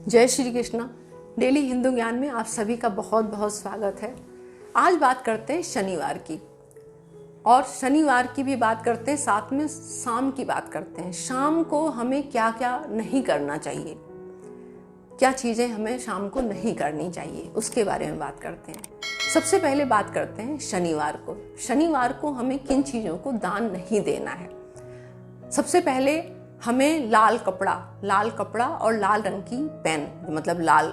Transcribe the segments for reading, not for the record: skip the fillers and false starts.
जय श्री कृष्णा। डेली हिंदू ज्ञान में आप सभी का बहुत बहुत स्वागत है। आज बात करते हैं शनिवार की, और शनिवार की भी बात करते हैं, साथ में शाम की बात करते हैं। शाम को हमें क्या क्या नहीं करना चाहिए, क्या चीज़ें हमें शाम को नहीं करनी चाहिए, उसके बारे में बात करते हैं। सबसे पहले बात करते हैं शनिवार को। शनिवार को हमें किन चीज़ों को दान नहीं देना है। सबसे पहले हमें लाल कपड़ा और लाल रंग की पेन, मतलब लाल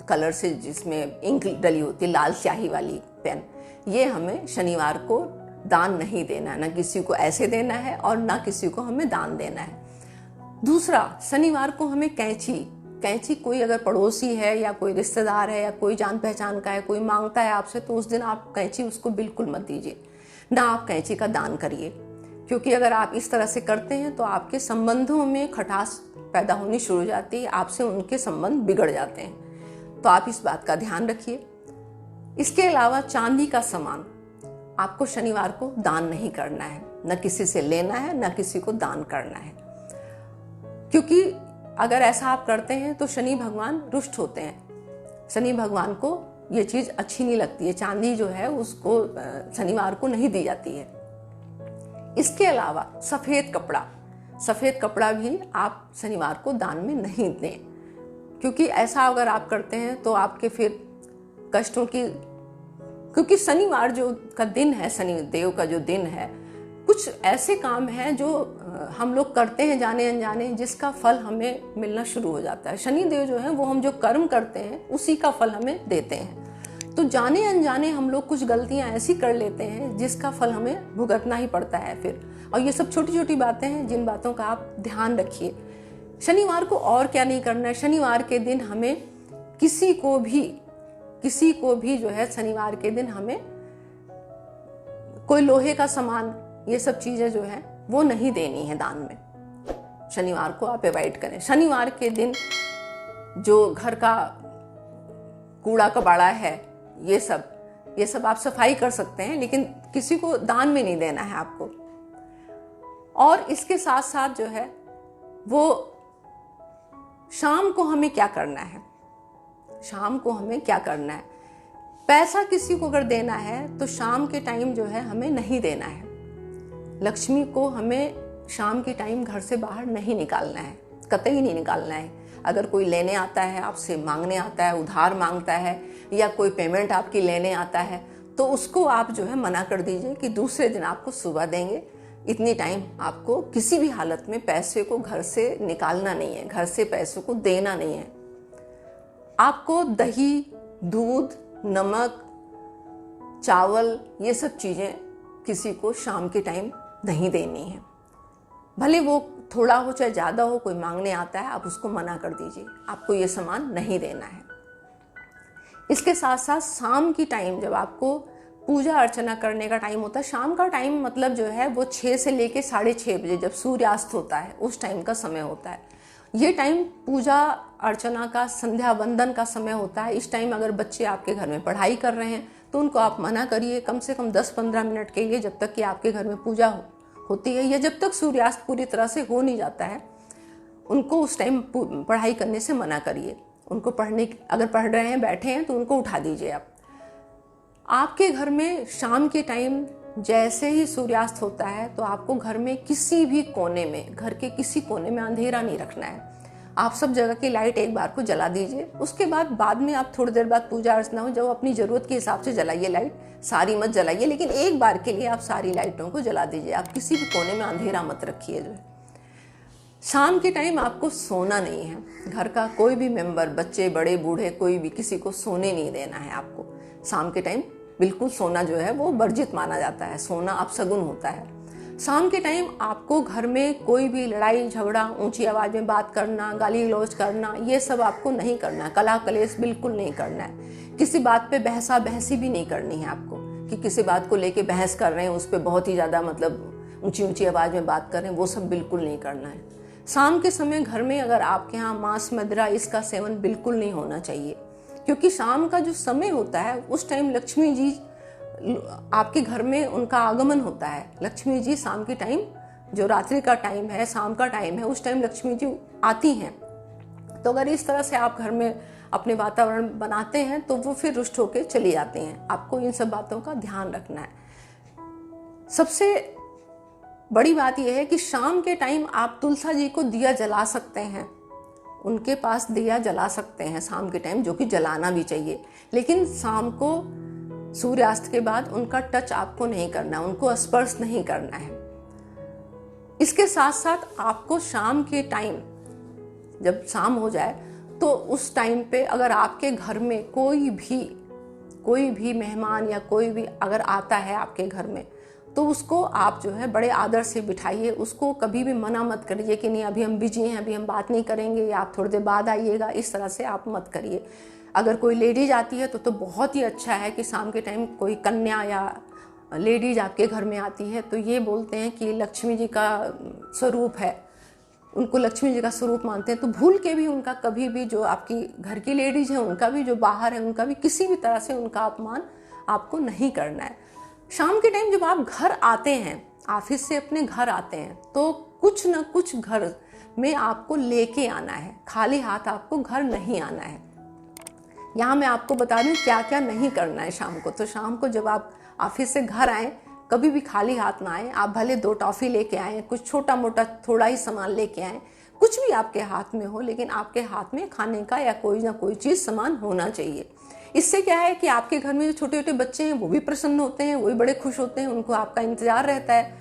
कलर से जिसमें इंक डली होती है, लाल स्याही वाली पेन, ये हमें शनिवार को दान नहीं देना है। ना किसी को ऐसे देना है और ना किसी को हमें दान देना है। दूसरा, शनिवार को हमें कैंची कोई अगर पड़ोसी है या कोई रिश्तेदार है या कोई जान पहचान का है, कोई मांगता है आपसे, तो उस दिन आप कैंची उसको बिल्कुल मत दीजिए, ना आप कैंची का दान करिए। क्योंकि अगर आप इस तरह से करते हैं तो आपके संबंधों में खटास पैदा होनी शुरू हो जाती है, आपसे उनके संबंध बिगड़ जाते हैं। तो आप इस बात का ध्यान रखिए। इसके अलावा चांदी का सामान आपको शनिवार को दान नहीं करना है, न किसी से लेना है, न किसी को दान करना है। क्योंकि अगर ऐसा आप करते हैं तो शनि भगवान रुष्ट होते हैं। शनि भगवान को ये चीज़ अच्छी नहीं लगती है। चांदी जो है उसको शनिवार को नहीं दी जाती है। इसके अलावा सफ़ेद कपड़ा भी आप शनिवार को दान में नहीं दें, क्योंकि ऐसा अगर आप करते हैं तो आपके फिर कष्टों की, क्योंकि शनिवार जो का दिन है, शनि देव का जो दिन है, कुछ ऐसे काम हैं जो हम लोग करते हैं जाने अनजाने, जिसका फल हमें मिलना शुरू हो जाता है। शनि देव जो है वो हम जो कर्म करते हैं उसी का फल हमें देते हैं। तो जाने अनजाने हम लोग कुछ गलतियां ऐसी कर लेते हैं जिसका फल हमें भुगतना ही पड़ता है फिर। और ये सब छोटी छोटी बातें हैं जिन बातों का आप ध्यान रखिए। शनिवार को और क्या नहीं करना है। शनिवार के दिन हमें किसी को भी जो है, शनिवार के दिन हमें कोई लोहे का सामान, ये सब चीजें जो है वो नहीं देनी है दान में। शनिवार को आप अवॉइड करें। शनिवार के दिन जो घर का कूड़ा कबाड़ा है, ये सब आप सफाई कर सकते हैं, लेकिन किसी को दान में नहीं देना है आपको। और इसके साथ साथ जो है वो शाम को हमें क्या करना है। पैसा किसी को अगर देना है तो शाम के टाइम जो है हमें नहीं देना है। लक्ष्मी को हमें शाम के टाइम घर से बाहर नहीं निकालना है, कतई नहीं निकालना है। अगर कोई लेने आता है, आपसे मांगने आता है, उधार मांगता है, या कोई पेमेंट आपकी लेने आता है, तो उसको आप जो है मना कर दीजिए कि दूसरे दिन आपको सुबह देंगे। इतनी टाइम आपको किसी भी हालत में पैसे को घर से निकालना नहीं है, घर से पैसे को देना नहीं है। आपको दही, दूध, नमक, चावल, ये सब चीज़ें किसी को शाम के टाइम नहीं देनी है। भले वो थोड़ा हो चाहे ज़्यादा हो, कोई मांगने आता है, आप उसको मना कर दीजिए, आपको ये सामान नहीं देना है। इसके साथ साथ शाम की टाइम, जब आपको पूजा अर्चना करने का टाइम होता है, शाम का टाइम मतलब जो है वो 6 से लेके 6:30 बजे, जब सूर्यास्त होता है, उस टाइम का समय होता है। ये टाइम पूजा अर्चना का, संध्या वंदन का समय होता है। इस टाइम अगर बच्चे आपके घर में पढ़ाई कर रहे हैं तो उनको आप मना करिए कम से कम 10-15 मिनट के लिए, जब तक कि आपके घर में पूजा होती है, या जब तक सूर्यास्त पूरी तरह से हो नहीं जाता है, उनको उस टाइम पढ़ाई करने से मना करिए। उनको अगर पढ़ रहे हैं, बैठे हैं, तो उनको उठा दीजिए आप। आपके घर में शाम के टाइम जैसे ही सूर्यास्त होता है तो आपको घर में किसी भी कोने में, घर के किसी कोने में अंधेरा नहीं रखना है। आप सब जगह की लाइट एक बार को जला दीजिए। उसके बाद में आप थोड़ी देर बाद पूजा अर्चना हो, जब अपनी जरूरत के हिसाब से जलाइए लाइट, सारी मत जलाइए, लेकिन एक बार के लिए आप सारी लाइटों को जला दीजिए। आप किसी भी कोने में अंधेरा मत रखिए। जो है शाम के टाइम आपको सोना नहीं है। घर का कोई भी मेंबर, बच्चे, बड़े, बूढ़े, कोई भी, किसी को सोने नहीं देना है आपको। शाम के टाइम बिल्कुल सोना जो है वो वर्जित माना जाता है। सोना अपशगुन होता है। शाम के टाइम आपको घर में कोई भी लड़ाई झगड़ा, ऊंची आवाज में बात करना, गाली गलौज करना, ये सब आपको नहीं करना है। कलह कलेश बिल्कुल नहीं करना है। किसी बात पे बहसा बहसी भी नहीं करनी है आपको, कि किसी बात को लेके बहस कर रहे हैं, उस पर बहुत ही ज़्यादा मतलब ऊंची आवाज में बात कर रहे हैं, वो सब बिल्कुल नहीं करना है। शाम के समय घर में अगर आपके यहाँ मांस, मदिरा, इसका सेवन बिल्कुल नहीं होना चाहिए, क्योंकि शाम का जो समय होता है उस टाइम लक्ष्मी जी आपके घर में, उनका आगमन होता है। लक्ष्मी जी शाम के टाइम, जो रात्रि का टाइम है, शाम का टाइम है, उस टाइम लक्ष्मी जी आती हैं। तो अगर इस तरह से आप घर में अपने वातावरण बनाते हैं तो वो फिर रुष्ट होकर चली जाती हैं। आपको इन सब बातों का ध्यान रखना है। सबसे बड़ी बात यह है कि शाम के टाइम आप तुलसा जी को दिया जला सकते हैं, उनके पास दिया जला सकते हैं शाम के टाइम, जो कि जलाना भी चाहिए। लेकिन शाम को सूर्यास्त के बाद उनका टच आपको नहीं करना है, उनको स्पर्श नहीं करना है। इसके साथ साथ आपको शाम के टाइम, जब शाम हो जाए तो उस टाइम पे अगर आपके घर में कोई भी मेहमान या कोई भी अगर आता है आपके घर में, तो उसको आप जो है बड़े आदर से बिठाइए। उसको कभी भी मना मत करिए कि नहीं अभी हम बिजी हैं, अभी हम बात नहीं करेंगे, या आप थोड़ी देर बाद आइएगा, इस तरह से आप मत करिए। अगर कोई लेडीज आती है तो बहुत ही अच्छा है कि शाम के टाइम कोई कन्या या लेडीज आपके घर में आती है, तो ये बोलते हैं कि लक्ष्मी जी का स्वरूप है, उनको लक्ष्मी जी का स्वरूप मानते हैं। तो भूल के भी उनका कभी भी, जो आपकी घर की लेडीज है उनका भी, जो बाहर है उनका भी, किसी भी तरह से उनका अपमान आपको नहीं करना है। शाम के टाइम जब आप घर आते हैं, ऑफिस से अपने घर आते हैं, तो कुछ ना कुछ घर में आपको लेके आना है, खाली हाथ आपको घर नहीं आना है। यहाँ मैं आपको बता रही हूँ क्या क्या नहीं करना है शाम को। तो शाम को जब आप ऑफिस से घर आएँ, कभी भी खाली हाथ ना आए। आप भले 2 टॉफ़ी लेके आएँ, कुछ छोटा मोटा थोड़ा ही सामान लेके आएँ, कुछ भी आपके हाथ में हो, लेकिन आपके हाथ में खाने का या कोई ना कोई चीज़ सामान होना चाहिए। इससे क्या है कि आपके घर में जो छोटे छोटे बच्चे हैं वो भी प्रसन्न होते हैं, वो भी बड़े खुश होते हैं। उनको आपका इंतजार रहता है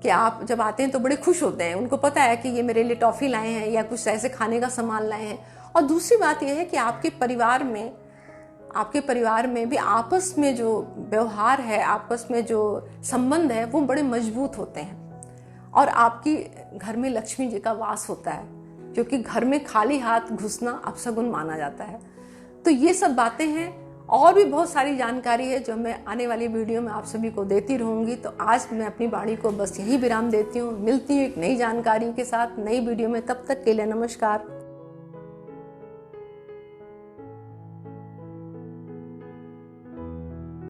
कि आप जब आते हैं तो बड़े खुश होते हैं। उनको पता है कि ये मेरे लिए टॉफ़ी लाए हैं या कुछ ऐसे खाने का सामान लाए हैं। और दूसरी बात यह है कि आपके परिवार में भी आपस में जो व्यवहार है, आपस में जो संबंध है, वो बड़े मजबूत होते हैं। और आपकी घर में लक्ष्मी जी का वास होता है, क्योंकि घर में खाली हाथ घुसना अपशगुन माना जाता है। तो ये सब बातें हैं, और भी बहुत सारी जानकारी है जो मैं आने वाली वीडियो में आप सभी को देती रहूँगी। तो आज मैं अपनी वाणी को बस यही विराम देती हूँ। मिलती हूँ एक नई जानकारी के साथ नई वीडियो में। तब तक के लिए नमस्कार।